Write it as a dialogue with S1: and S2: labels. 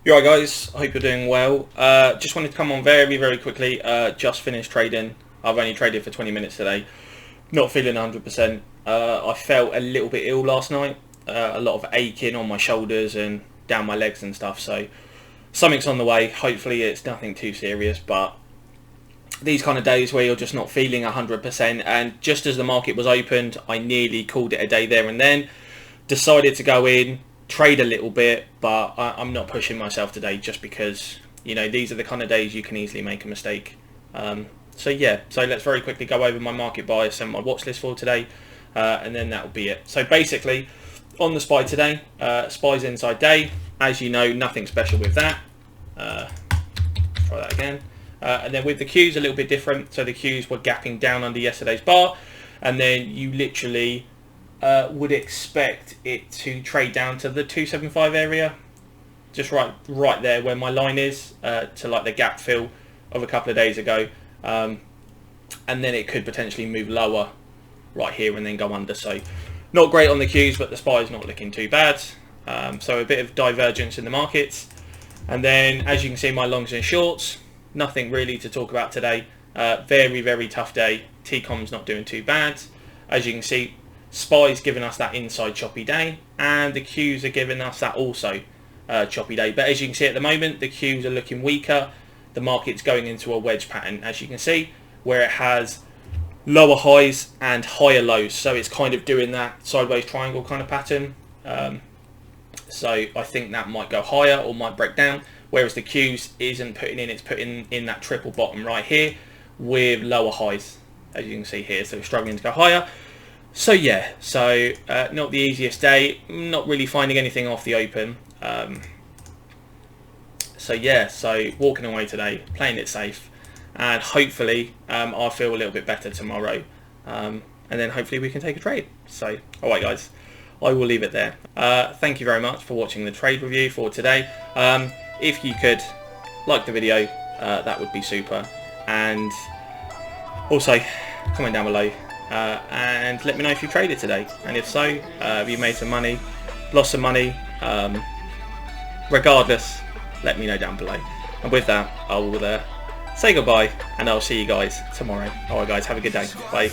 S1: You alright guys, I hope you're doing well. Just wanted to come on very quickly. Just finished trading. I've only traded for 20 minutes today. Not feeling 100%. I felt a little bit ill last night. A lot of aching on my shoulders and down my legs and stuff. So something's on the way. Hopefully it's nothing too serious. But these kind of days where you're just not feeling 100%. And just as the market was opened, I nearly called it a day there and then. Decided to go in, trade a little bit, but I'm not pushing myself today just because, you know, these are the kind of days you can easily make a mistake. So let's very quickly go over my market bias and my watch list for today, and then that'll be it. So basically, on the SPY today, SPY's inside day. As you know, nothing special with that. Try that again. And then with the Qs, a little bit different. So the Qs were gapping down under yesterday's bar, and then you literally would expect it to trade down to the 275 area, just right there where my line is, to like the gap fill of a couple of days ago, and then it could potentially move lower right here and then go under. So not great on the Qs, but the SPY is not looking too bad. So a bit of divergence in the markets, and then as you can see, my longs and shorts, nothing really to talk about today. Very tough day. T-Com's not doing too bad. As you can see, SPY's giving us that inside choppy day, and the Qs are giving us that also choppy day. But as you can see at the moment, the Qs are looking weaker. The market's going into a wedge pattern, as you can see, where it has lower highs and higher lows. So it's kind of doing that sideways triangle kind of pattern. So I think that might go higher or might break down, whereas the Qs isn't putting in, it's putting in that triple bottom right here with lower highs, as you can see here. So it's struggling to go higher. So yeah, not the easiest day, not really finding anything off the open. So walking away today, playing it safe, and hopefully I'll feel a little bit better tomorrow, and then hopefully we can take a trade. So alright guys, I will leave it there. Thank you very much for watching the trade review for today. If you could like the video, that would be super, and also comment down below and let me know if you traded today, and if so, have you made some money, lost some money. Regardless, let me know down below. And with that, I will say goodbye, and I'll see you guys tomorrow. Alright guys, have a good day. Bye.